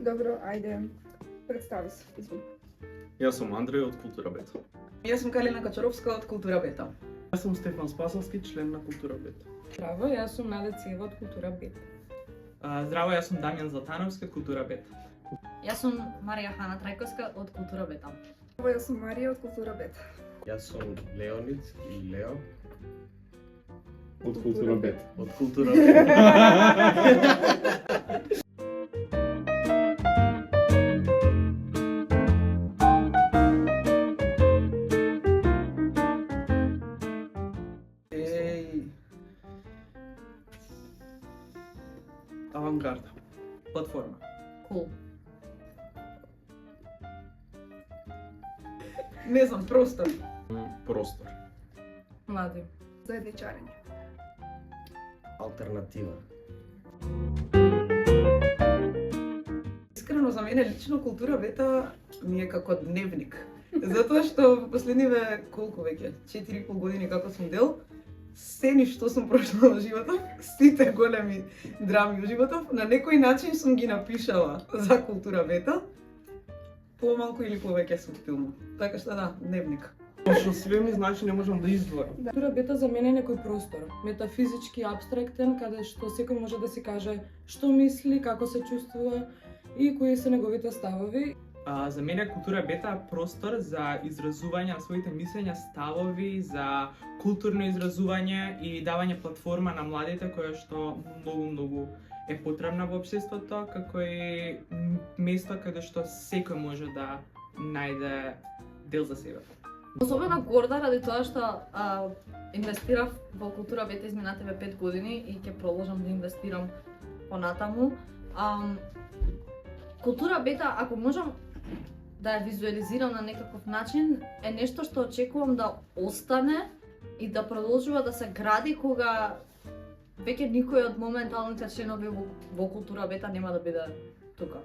Добро, ајде, представи се, извини. Јас сум Андреј од Култура Бета. Јас сум Калина Качаровска од Култура Бета. Јас сум Стефан Спасовски, член на Култура Бета. Здраво, јас сум Нада Циева од Култура Бета. Здраво, јас сум Дамјан Златановски од Култура Бета. Јас сум Марија Хана Трајковска од Култура Бета. Здраво, јас сум Марија од Култура Бета. Јас сум Леонид и Лео Од Култура Бета. од Култура Бета. Авангарда. Платформа. Кул. Не знам, простор. Простор. Млади. Заедничарење. Алтернатива. Искрено за мене лично Култура Бета ми е како дневник. Затоа што во последниве колку веќе 4,5 години како сум дел, се што сум прошла во животот, сите големи драми во животот, на некој начин сум ги напишала за Култура Бета, помалку или повеќе суптилно. Така што да, дневник. Што све ми значи не можам да издвојам. Култура Бета за мене е некој простор, метафизички, абстрактен, каде што секој може да си каже што мисли, како се чувствува и кои се неговите ставови. За мене Култура Бета е простор за изразување на своите мислења, ставови, за културно изразување и давање платформа на младите која што многу е потребна во општеството, како и место каде што секој може да најде дел за себе. Особено горда ради тоа што инвестирав во Култура Бета изминативе 5 години и ќе продолжам да инвестирам понатаму. Култура Бета, ако можам да ја визуализирам на некаков начин, е нешто што очекувам да остане и да продолжува да се гради кога веќе никој од моменталните членови во Култура Бета нема да биде тука.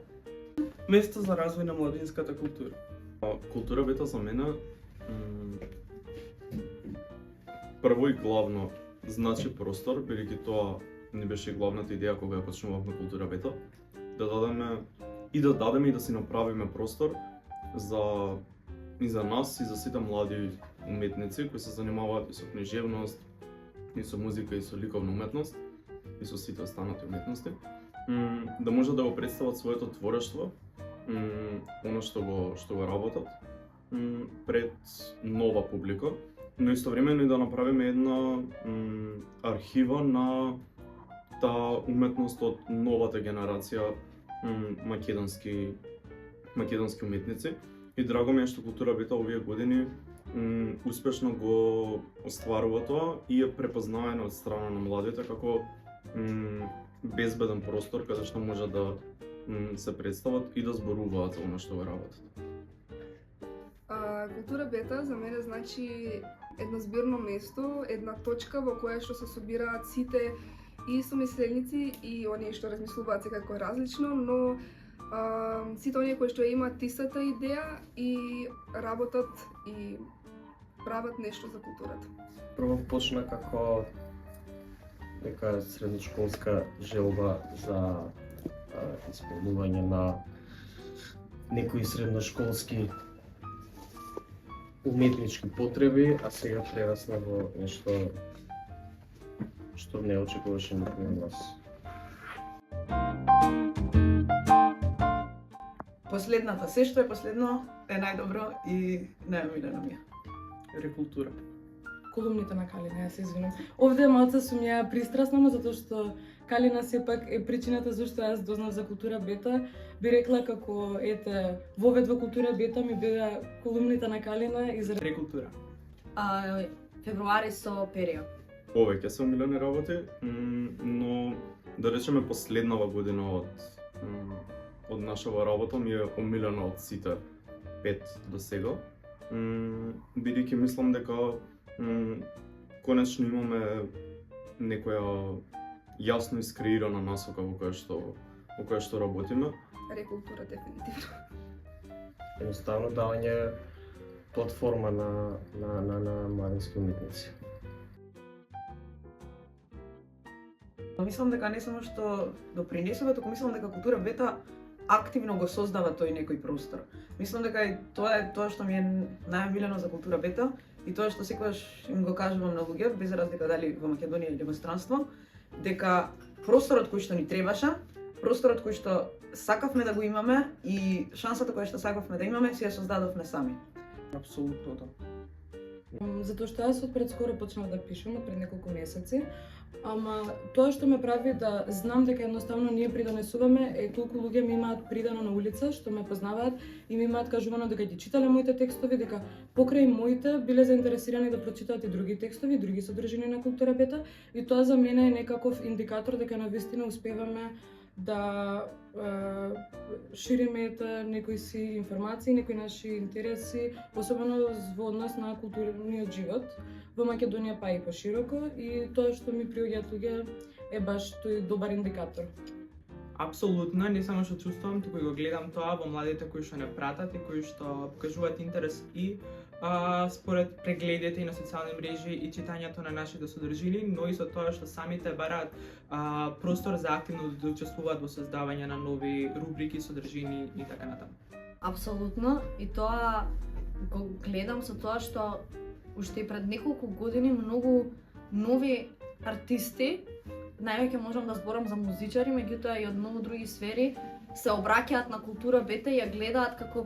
Место за развој на младинската култура. Култура Бета за мене прво и главно значи простор, бидејќи тоа не беше главната идеја кога ја почнувавме Култура Бета, да дадеме и да си направиме простор и за нас и за сите млади уметници кои се занимаваат и со книжевност, и со музика, и со ликовна уметност, и со сите останати уметности, да може да го представат своето творештво, оно што го работат, пред нова публика, но истовремено и да направиме една архива на таа уметност од новата генерација македонски уметници. И драго ми е што Култура Бета овие години успешно го остварува тоа и е препознаваена од страна на младите како безбеден простор каде што може да се представат и да зборуваат за она што го работат. Култура Бета за мене значи едно збирно место, една точка во која што се собираат сите и сомисленици и оние што размислуваат секако различно, но сите оние кои што имаат истата идеја и работат и прават нешто за културата. Прво почна како нека средношколска желба за исполнување на некои средношколски уметнички потреби, а сега прерасна во нешто што не очекуваше никој од нас. Последната, се што е последно е најдобро и најомилено ми е. Рекултура. Колумните на Калина, ја се извинам. Овде малце сум ја пристрасна, но затоа што Калина сепак е причината зашто јас дознав за Култура Бета. Би рекла како ете вовед во Култура Бета ми беа колумните на Калина и за Рекултура. Февруари со Перио. Повеќе се омилени работи, но да речеме последнава година од нашава работа ми е омилена од сите 5 до сега, бидејќи мислам дека конечно имаме некоја јасно искреирана насока во која што работиме. Рекултура дефинитивно. Едноставно давање платформа на младински уметници. Мислам дека не само што допринесува, туку мислам дека Култура Бета активно го создава тој некој простор. Мислам дека и тоа е тоа што ми е најмилено за култура бета и тоа што секогаш им го кажувам на луѓе, без разлика дали во Македонија или во странство, дека просторот кој што ни требаше, просторот кој што сакавме да го имаме и шансата која што сакавме да имаме, си ја создадовме сами. Апсолутно да. Затоа што јас од пред скоро почнав да пишам, од пред неколку месеци, ама тоа што ме прави да знам дека едноставно ние придонесуваме е толку луѓе ми имаат придано на улица што ме познаваат и ми имаат кажувано дека ги читале моите текстови, дека покрај моите биле заинтересирани да прочитаат и други текстови, други содржини на култура бета и тоа за мене е некаков индикатор дека навистина успеваме да шириме некои си информации, некои наши интереси, особено во однос на културниот живот во Македонија па и пошироко и тоа што ми приоѓаат луѓе е баш тој добар индикатор. Апсолутно, не само што чувствувам, туку и го гледам тоа во младите кои што не пратат и кои што покажуваат интерес и според прегледите и на социјални мрежи и читањето на нашите содржини, но и со тоа што самите бараат простор за активно да учествуваат во создавање на нови рубрики, содржини и така натаму. Апсолутно, и тоа го гледам со тоа што уште и пред неколку години многу нови артисти, највеќе можам да зборам за музичари, меѓутоа и од многу други сфери, се обраќаат на култура бета и ја гледаат како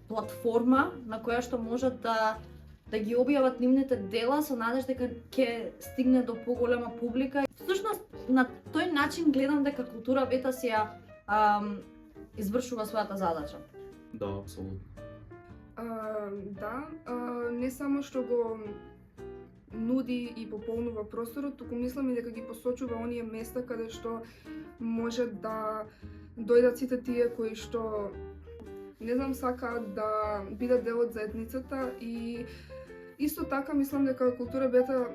платформа на која што можат да ги објават нивните дела со надеж дека ќе стигне до поголема публика. Всушност на тој начин гледам дека култура бета си ја извршува својата задача. Да, апсолутно. Не само што го нуди и пополнува просторот, туку мислам и дека ги посочува оние места каде што може да дојдат сите тие кои што не знам сакаат да бидат дел од заедницата и исто така мислам дека култура бета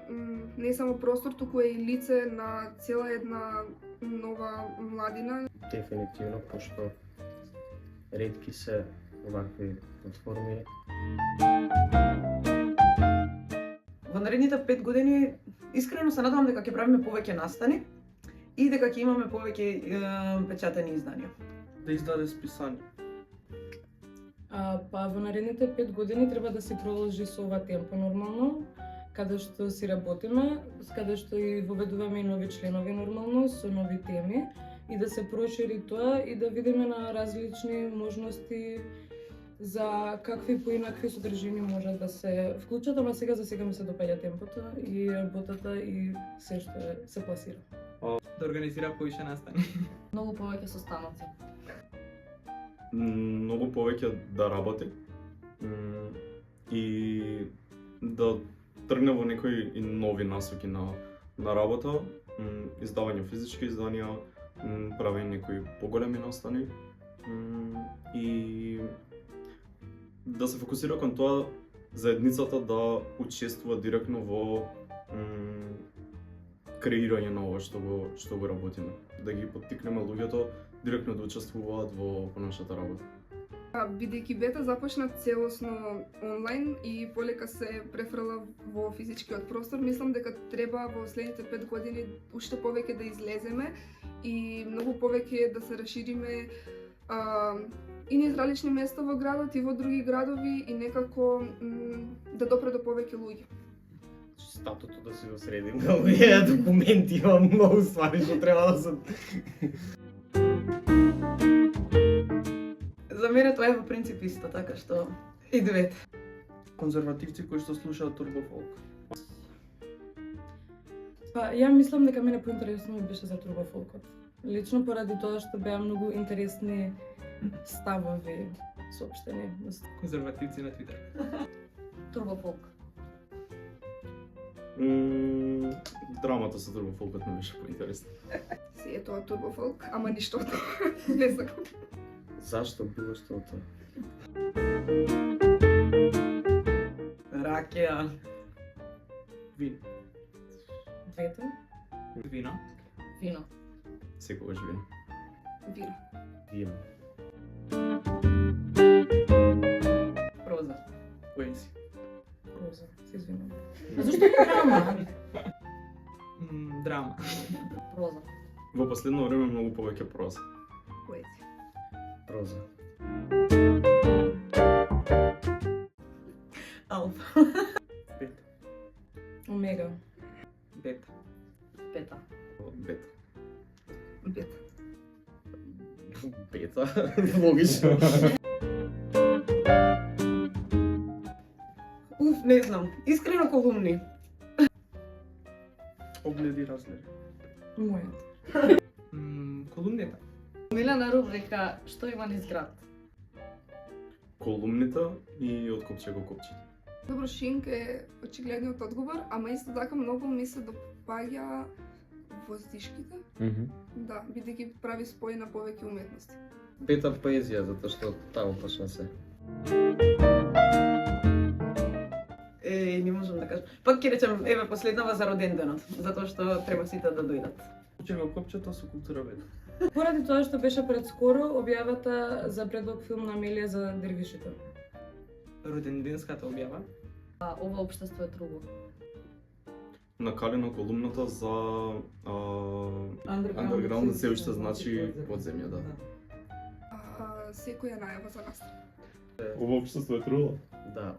не е само простор, туку е и лице на цела една нова младина. Дефинитивно, пошто ретки се овакви платформи. Во наредните 5 години искрено се надевам дека ќе правиме повеќе настани и дека ќе имаме повеќе печатени изданија. Да издаде списание. Па во наредните 5 години треба да се продолжи со ова темпо нормално, каде што си работиме, каде што и воведуваме и нови членови нормално со нови теми и да се прошири тоа и да видиме на различни можности за какви поинакви содржини можат да се вклучат, ама сега за сега ми се допаѓа темпото и работата и се што се пласира. Да организира повише настани. Многу повеќе состаноци. Многу повеќе да работи и да тргне во некои и нови насоки на работа, издавање физички изданија, правење некои поголеми настани и да се фокусира кон тоа заедницата да учествува директно во креирање на ова што го работиме, да ги поттикнеме луѓето директно да учествуваат во нашата работа. Бидејќи бета започна целосно онлайн и полека се префрла во физичкиот простор, мислам дека треба во следните 5 години уште повеќе да излеземе и многу повеќе да се расшириме и низ различни места во градот и во други градови и некако да допре до повеќе луѓе. Статото да се осредим, да луѓе документи, има многу ствари што треба да се... За мене тоа е во принцип исто, така што и двете. Конзервативци кои што слушаат турбофолк. Па ја мислам дека мене поинтересно ми беше за турбофолкот. Лично поради тоа што беа многу интересни ставови соопштени. Конзервативци на Твитер. Турбофолк. Драмата со турбофолкот ми беше поинтересна. Си е тоа турбофолк, ама ништо од тоа не сакам. Зашто било што од тоа? Ракија. Вино. Двете. Вино. Вино. Секогаш вино. Вино. Вино. Проза. Поеси. Проза, се извинувам. Зашто драма? Драма. Проза. Во последно време многу повеќе проза. Поезија. роза. Алфа. Бета. Омега. Бета. Пета. Бета. Бета. Бета. Логично. Уф, не знам. Искрено колумни. Огледи разгледи. Мојот. Колумнета. Милена рубрика што има низ град. Колумнита и од копче го копче. Добро, шинк е очигледниот одговор, ама исто така многу ми се допаѓа воздишките. Да, бидејќи прави спој на повеќе уметности. Бета поезија, затоа што таму почна се. Не можам да кажам. Пак ќе речем, еве последнава за роденденот, затоа што треба сите да дојдат. Копче го копчето со култура бета. Поради тоа што беше предскоро објавата за предлог филм на Амелија за дервишите. Роденденската објава. Ова општество е друго. На Калина колумната за Underground се уште значи подземја, да. Секоја најава за нас. Ова општество е трудно. Да.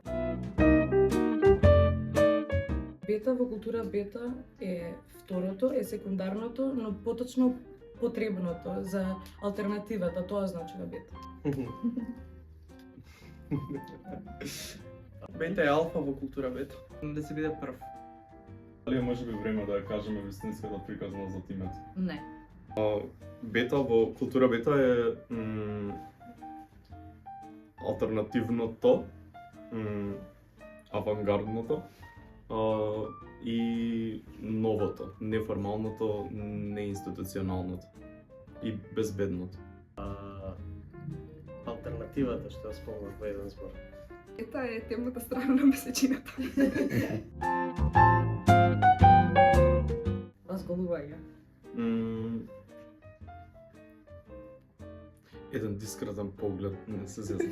Бета во култура бета е второто, е секундарното, но поточно потребното за алтернативата, тоа значи да бета. Бета е алфа во култура бета. Да се биде прв. Дали е може би време да ја кажеме вистинската приказна за името? Не. Бета во култура бета е алтернативното, авангардното и новото, неформалното, неинституционалното и безбедното. Алтернативата што ја спомнав во еден збор. Ета е темната страна на месечината. Разголување. Еден дискретен поглед, не се зезна.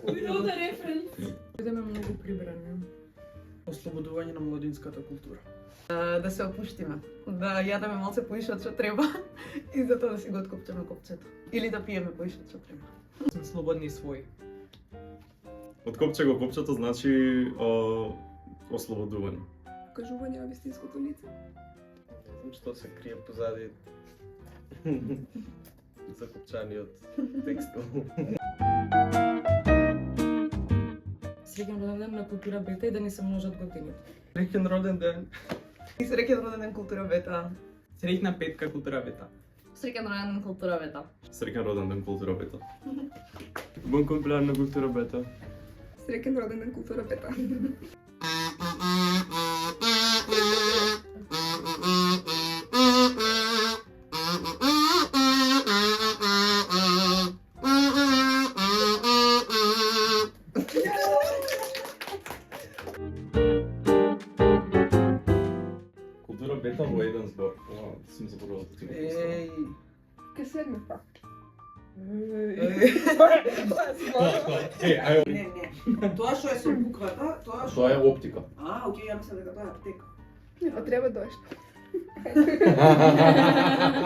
We know the reference. Бидеме многу прибрани. Ослободување на младинската култура. Да се опуштиме, да јадеме малце поише од што треба и затоа да си го откопчеме копчето. Или да пиеме поише од што треба. Сме слободни и своји. Од копче го копчето значи ослободување. Кажување на вистинското лице. Не знам што се крие позади закопчаниот текстил. Среќен роден ден на култура бета и да ни се множат годините. Среќен роден ден. И среќен роден ден култура бета. Среќна петка култура бета. Среќен роден ден култура бета. Среќен роден ден култура бета. Бон комплеан на култура бета. Среќен роден ден култура бета. Култура бета во еден збор. Сум заборувал да ти го поставам. Еј. Ке седне пак. Ајо. Не, не. Тоа што е со буквата, тоа што... Тоа е оптика. Окей, ја мислам дека тоа е аптека. Па треба доеш.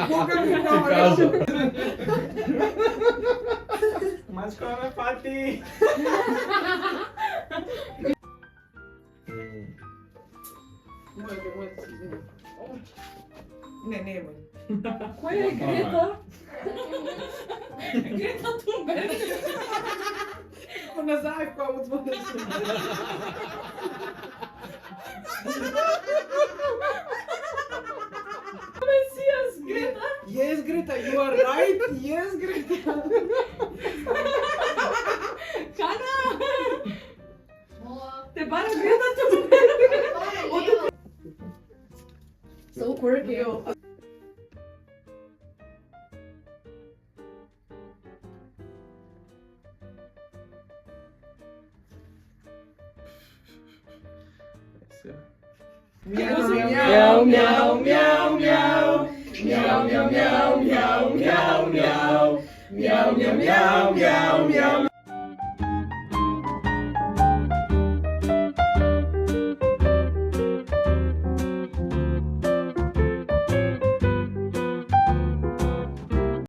Кога ми Кажа. Мачко ме пати. Мојот се извини. Не е мој. Која е Грета? Грета Тунберг. Она заев која му звонеше. Месијас, Грета. Yes, Greta, you are right. Yes, Greta. Кана! Те бара Грета Тунберг. So quirky. Мяу, мяу, мяу, мяу, мяу. Мяу, мяу, мяу, мяу, мяу, мяу. Мяу, мяу, мяу, мяу, мяу.